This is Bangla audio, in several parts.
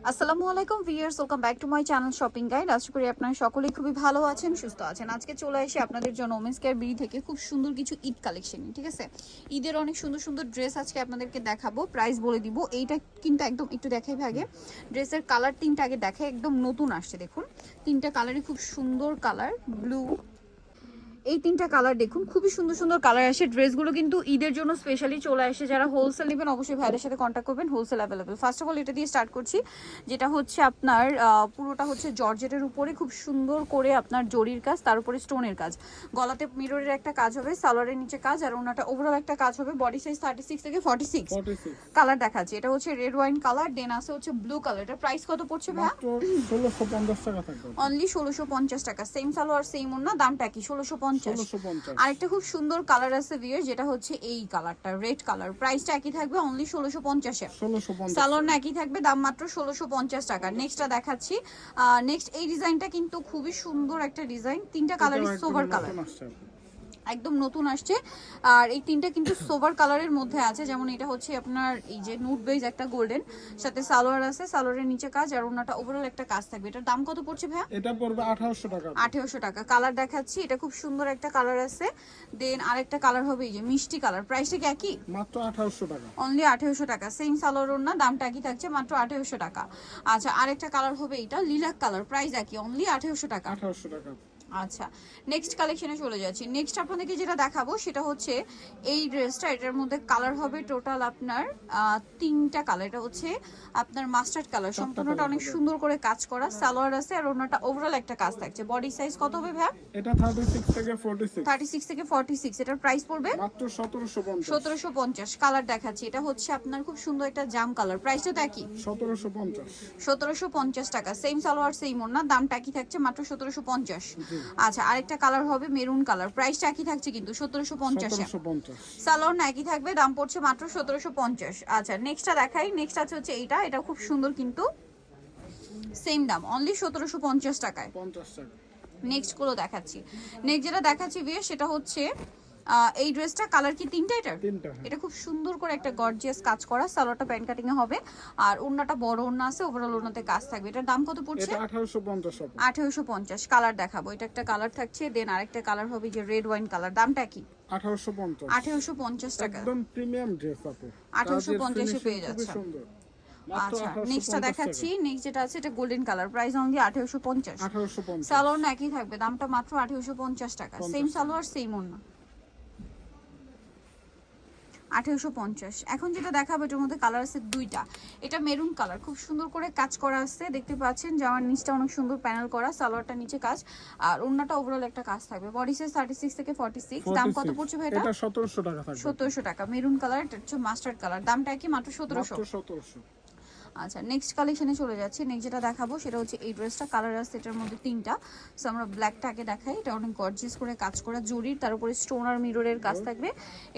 আসসালামু আলাইকুম viewers, welcome back to my channel shopping guide. আশা করি আপনারা সকলেই খুবই ভালো আছেন, সুস্থ আছেন। আজকে চলে এসে আপনাদের জন্য ওমেন্স কেয়ার বিডি থেকে খুব সুন্দর কিছু ঈদ কালেকশন, ঠিক আছে, ঈদের অনেক সুন্দর সুন্দর ড্রেস আজকে আপনাদেরকে দেখাবো, প্রাইস বলে দিব। এইটা কিন্তু একদম একটু দেখাই আগে, ড্রেসের কালার তিনটা আগে দেখাই, একদম নতুন আসছে দেখুন, তিনটা কালারই খুব সুন্দর কালার, ব্লু, এই তিনটা কালার দেখুন, খুবই সুন্দর সুন্দর কালার আসে। ড্রেসগুলো কিন্তু ঈদের জন্য স্পেশালি চলে আসে। যারা হোলসেল নেবেন অবশ্যই ভাইদের সাথে কন্ট্যাক্ট করবেন, wholesale available. First of all এটা দিয়ে স্টার্ট করছি, যেটা হচ্ছে আপনার পুরোটা হচ্ছে জর্জেটের উপরে খুব সুন্দর করে আপনার জরির কাজ, তার উপরে স্টোনের কাজ, গলাতে মিররের একটা কাজ হবে, সালোয়ারের নিচে কাজ, আর ওনাটা ওভারঅল একটা কাজ হবে। বডি সাইজ 36 থেকে 46 কালার দেখাচ্ছে। এটা হচ্ছে রেড ওয়াইন কালার, দেন আছে হচ্ছে ব্লু কালার। এটার প্রাইস কত পড়ছে ভাইয়া? 1650 টাকা থাকবে, অনলি 1650 টাকা। সেম সালোয়ার সেম ওন্না, দামটা কি? 1650। আরেকটা খুব সুন্দর কালার আছে ভিউয়ার, যেটা হচ্ছে এই কালারটা, রেড কালার, প্রাইসটা একই থাকবে, অনলি 1650 এ। সালোয়ার না একই থাকবে, দাম মাত্র 1650 টাকা। নেক্সটটা দেখাচ্ছি, নেক্সট এই ডিজাইনটা কিন্তু খুবই সুন্দর একটা ডিজাইন, তিনটা কালারই সোভার কালার, একদম নতুন আসছে। আর এই তিনটা কিন্তু সোভার কালারের মধ্যে আছে, যেমন এটা হচ্ছে আপনার এই যে নুট বেজ একটা গোল্ডেন, সাথে সালোয়ার আছে, সালোয়ারের নিচে কাজ, আর ওনাটা ওভারঅল একটা কাজ থাকবে। এটার দাম কত পড়ছে ভাইয়া? এটা পড়বে 1800 টাকা। 1800 টাকা। কালার দেখাচ্ছি, এটা খুব সুন্দর একটা কালার আছে, দেন আরেকটা কালার হবে এই যে মিষ্টি কালার। প্রাইসটা কি একই? মাত্র 1800 টাকা, অনলি 1800 টাকা। সেম সালোয়ার ওড়না, দামটা একই থাকছে, মাত্র 1800 টাকা। আচ্ছা, আরেকটা কালার হবে এটা লিলাক কালার, প্রাইস একই, অনলি 1800 টাকা। 1800 টাকা। আচ্ছা, নেক্সট কালেকশনে চলে যাচ্ছি। নেক্সট আপনাদেরকে যেটা দেখাবো সেটা হচ্ছে এই ড্রেসটা, এটার মধ্যে কালার হবে টোটাল আপনার তিনটা কালার। এটা হচ্ছে আপনার মাস্টার্ড কালার, সম্পূর্ণটা অনেক সুন্দর করে কাজ করা, সালোয়ার আছে, আর ওনাটা ওভারঅল একটা কাজ থাকছে। বডি সাইজ কত হবে ভাই? এটা 36 থেকে 46। 36 থেকে 46। এটার প্রাইস পড়বে মাত্র 1750। 1750। কালার দেখাচ্ছি, এটা হচ্ছে আপনার খুব সুন্দর একটা জাম কালার, প্রাইসটা তো একই, 1750। 1750 টাকা। সেম সালোয়ার সেম ওড়না, দামটা একই থাকছে, মাত্র 1750। আচ্ছা, আরেকটা কালার হবে মেরুন কালার, প্রাইসটা একই থাকছে কিন্তু 1750 এ। সালোয়ার না একই থাকবে, দাম পড়ছে মাত্র 1750। আচ্ছা, নেক্সটটা দেখাই। নেক্সট আছে হচ্ছে এইটা, এটা খুব সুন্দর কিন্তু সেম দাম, অনলি 1750 টাকায়। 50 টাকা। নেক্সট গুলো দেখাচ্ছি। নেক্সট যেটা দেখাচ্ছি বিয়ে, সেটা হচ্ছে এই ড্রেসটা কালার কি তিনটা? এটা খুব সুন্দর করে একটা গর্জিয়াস কাজ করা, সালোয়ারটা প্যান্ট কাটিং এ হবে, আর ওন্নাটা বড় ওন্না আছে, ওভারঅল ওন্নাতে কাজ থাকবে। এটার দাম কত পড়ছে? এটা 1850 হবে। 1850। কালার দেখাবো, এটা একটা কালার থাকছে, দেন আরেকটা কালার হবে যে রেড ওয়াইন কালার, দামটা কি? 1850। 1850 টাকা। একদম প্রিমিয়াম ড্রেস আপু, 1850 এ পেয়ে খুবই যাচ্ছে। সুন্দর। মাত্র আচ্ছা, 1850 নেক্সটটা দেখাচ্ছি। নেক্সট যেটা আছে এটা golden colour, price only 1850। 1850। Salwar না একই থাকবে, দামটা মাত্র 1850 টাকা। সেম সালোয়ার সেম ওন্না, 1850। এখন যেটা দেখাবো এটার মধ্যে কালার আছে দুইটা। এটা মেরুন কালার, খুব সুন্দর করে কাজ করা আছে, দেখতে পাচ্ছেন জামার নিচটা অনেক সুন্দর প্যানেল করা, সালোয়ারটা নিচে কাজ, আর ওন্নাটা ওভারঅল একটা কাজ থাকবে। বডি সাইজ 36 থেকে 46। দাম কত পড়ছে ভাই এটা? এটা 1700 টাকা থাকবে। 1700 টাকা। মেরুন কালার, এটা হচ্ছে মাস্টার্ড কালার, দামটা কি? মাত্র 1700। মাত্র 1700। আচ্ছা, নেক্সট কালেকশনে চলে যাচ্ছি। নেক্সট যেটা দেখাবো সেটা হচ্ছে এই ড্রেসটা, কালার আছে এটার মধ্যে তিনটা। সো আমরা ব্ল্যাকটাকে দেখাই, এটা অনেক গর্জিয়াস করে কাজ করা জরির, তার উপরে স্টোন আর মিররের কাজ থাকবে।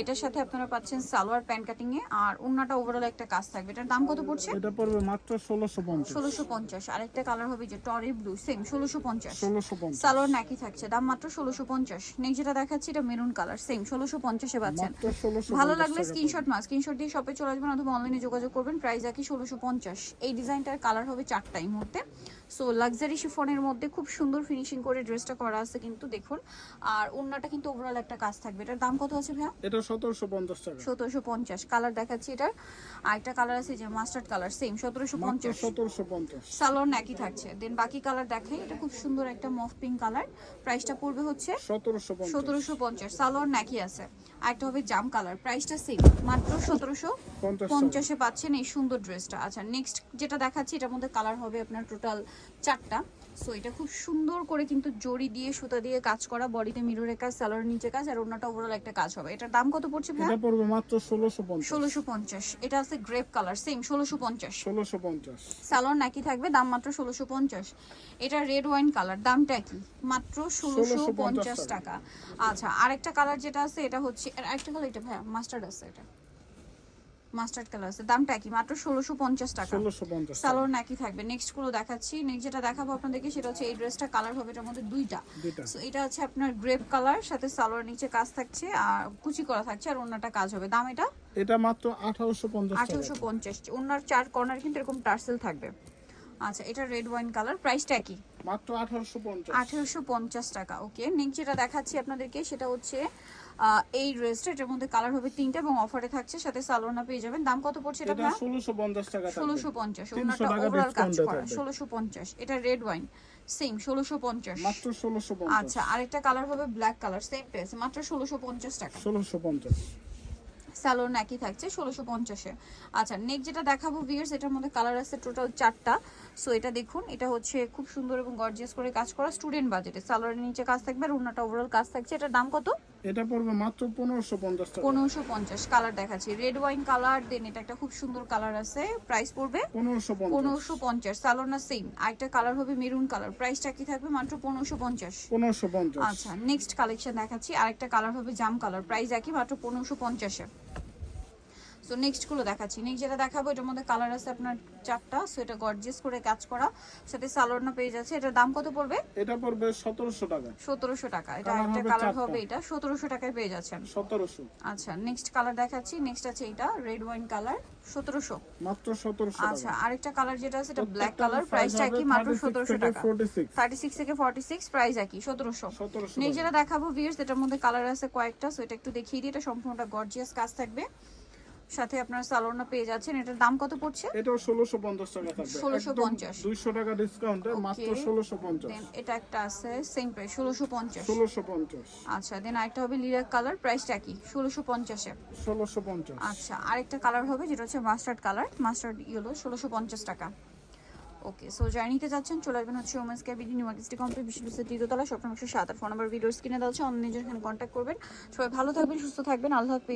এটার সাথে আপনারা পাচ্ছেন সালোয়ার প্যান্ট কাটিং এ, আর ওন্নাটা ওভারঅল একটা কাজ থাকবে। এটার দাম কত পড়ছে? এটা পড়বে মাত্র 1650। 1650। আরেকটা কালার হবে যে টরি ব্লু, সেম 1650। 1650। সালোয়ার নাকি থাকছে, দাম মাত্র 1650। নেক্সট যেটা দেখাচ্ছি এটা মেরুন কালার, সেম 1650 এ পাচ্ছেন। মাত্র 1650। ভালো লাগলে স্ক্রিনশট দিয়ে শপে চলে আসবেন অথবা অনলাইনে যোগাযোগ করবেন, প্রাইস একই 1650। এই ডিজাইনটার কালার হবে চারটা এই মুহূর্তে। সো লাক্সারি শিফনের মধ্যে খুব সুন্দর ফিনিশিং করে ড্রেসটা করা আছে কিন্তু দেখুন, আর ওন্নাটা কিন্তু ওভারঅল একটা কাজ থাকবে। এটার দাম কত আছে ভাইয়া? এটা 1750 টাকা। 1750। কালার দেখাচ্ছি এটার, আরেকটা কালার আছে যে মাস্টার্ড কালার, সেম 1750। 1750। সালোয়ার নাকি থাকছে। দেন বাকি কালার দেখাই, এটা খুব সুন্দর একটা মফ পিঙ্ক কালার, প্রাইসটা পড়বে হচ্ছে 1750। সালোয়ার নাকি আছে। আরেকটা হবে জাম কালার, প্রাইসটা সেম, মাত্র 1750 এ পাচ্ছেন এই সুন্দর ড্রেসটা। আচ্ছা, নেক্সট যেটা দেখাচ্ছি এটার মধ্যে কালার হবে আপনার টোটাল চারটা। সো এটা খুব সুন্দর করে কিন্তু জড়ি দিয়ে সুতা দিয়ে কাজ করা, বডিতে মিররের কাজ, সালোয়ার নিচে কাজ, আর ওন্নাটা ওভারঅল একটা কাজ হবে। এটার দাম কত পড়ছে ভাই? এটা পড়বে মাত্র 1650। 1650। এটা আছে গ্রেপ কালার, সেম 1650। 1650। সালোয়ার নাকি থাকবে, দাম মাত্র 1650। এটা রেড ওয়াইন কালার, দামটা কি? মাত্র 1650 টাকা। আচ্ছা, আরেকটা কালার যেটা আছে এটা হচ্ছে আরেকটা কালার, এটা ভাই মাস্টার্ড আছে, এটা মাস্টার্ড কালার আছে, দামটা কি? মাত্র 1650 টাকা। 1650। সালোয়ার নাকি থাকবে। নেক্সট গুলো দেখাচ্ছি। নেক্সট যেটা দেখাবো আপনাদেরকে সেটা হচ্ছে এই ড্রেসটা, কালার হবে এটার মধ্যে দুইটা। সো এটা হচ্ছে আপনার গ্রেপ কালার, সাথে সালোয়ার নিচে কাজ থাকছে আর কুচি করা থাকছে, আর ওন্নাটা কাজ হবে। দাম এটা এটা মাত্র 1850 টাকা। 1850। ওন্নার চার কর্নার কিন্তু এরকম টার্সেল থাকবে। আচ্ছা এটা রেড ওয়াইন কালার, প্রাইসটা কি? মাত্র 1850। 1850 টাকা। ওকে, নেক্সট যেটা দেখাচ্ছি আপনাদেরকে সেটা হচ্ছে এই ড্রেসটা, এটার মধ্যে কালার হবে 3টা এবং অফারে থাকছে, সাথে সালোয়ারটা পেয়ে যাবেন। দাম কত পড়ছে এটা? এটা 1650 টাকা থাকবে। 1650, 300 ওনাটা টাকা ওভারঅল কাজ ডিসকাউন্টে করা। থাকবে। 1650, এটা রেড ওয়াইন সেম 1650। মাত্র 1650। আচ্ছা আরেকটা কালার হবে ব্ল্যাক কালার, সেম প্রাইস মাত্র 1650 টাকা। 1650। স্যালোন একই থাকছে 1650-এ। আচ্ছা নেক্সট যেটা দেখাবো ভিউয়ার্স, এটার মধ্যে কালার আছে টোটাল 4টা। সো এটা দেখুন, এটা হচ্ছে খুব সুন্দর এবং গর্জিয়াস করে কাজ করা, স্টুডেন্ট বাজেটে। সালোয়ারের নিচে কাজ থাকবে আর ওন্নাটা ওভারঅল কাজ থাকছে। এটার দাম কত? এটা পড়বে মাত্র 1550 টাকা। 1550। কালার দেখাচ্ছি রেড ওয়াইন কালার, দেন এটা একটা খুব সুন্দর কালার আছে, প্রাইস পড়বে 1550। 1550। সালোনা সেম। আরেকটা কালার হবে মেরুন কালার, প্রাইসটা কি থাকবে? মাত্র 1550। 1550। আচ্ছা নেক্সট কালেকশন দেখাচ্ছি, আরেকটা কালার হবে জাম কালার, প্রাইস একই মাত্র 1550-এ। সো নেক্সট গুলো দেখাচ্ছি। নেক্সট যেটা দেখাবো এটার মধ্যে কালার আছে আপনার 4টা। সো এটা গর্জিয়াস করে কাজ করা, সাথে সালোয়ারটা পেয়ে যাচ্ছে। এটার দাম কত পড়বে? এটা পড়বে 1700 টাকা। 1700 টাকা। এটা কালার একটা হবে কালার 4টা। হবে, এটা 1700 টাকায় পেয়ে যাচ্ছেন। 1700। আচ্ছা নেক্সট কালার দেখাচ্ছি। নেক্সট আছে এটা রেড ওয়াইন কালার, 1700। মাত্র 1700 আচ্ছা টাকা। আরেকটা কালার যেটা আছে এটা ব্ল্যাক প্রত্যেকটা কালার, size প্রাইসটা হবে কি? মাত্র 36 1700 থেকে টাকা। 46। 36 থেকে 46, প্রাইস একই 1700। 1700 নেক্সট যেটা দেখাবো ভিউয়ার্স, এটার মধ্যে কালার আছে কয়েকটা। সো এটা একটু দেখিয়ে দিই। এটা সম্পূর্ণটা গর্জিয়াস কাজ থাকবে, সাথে আপনারা সালোয়ারটা পেয়ে যাচ্ছেন। এটার দাম কত পড়ছে? এটাও 1650 টাকা থাকবে। 1650 200 টাকা ডিসকাউন্টে মাত্র 1650। দেন এটা একটা আছে সেম প্রাইস 1650। 1650। আচ্ছা দেন আরেকটা হবে লিলাক কালার, প্রাইসটা কি? 1650-এ। 1650। আচ্ছা আরেকটা কালার হবে যেটা হচ্ছে মাস্টার্ড কালার, মাস্টার্ড ইয়েলো, 1650 টাকা। ওকে, সো যারা নিতে যাচ্ছেন চলে আসবেন হচ্ছে women's care BD new market city complex, বিশ্ববিদ্যালয় তৃতীয়তলা, শপ নম্বর 107। ফোন নাম্বার ভিডিওর স্ক্রিনে দেওয়া আছে, অন্য নিজের এখানে কন্ট্যাক্ট করবেন। সবাই ভালো থাকবেন, সুস্থ থাকবেন, আল্লাহ হাফেজ।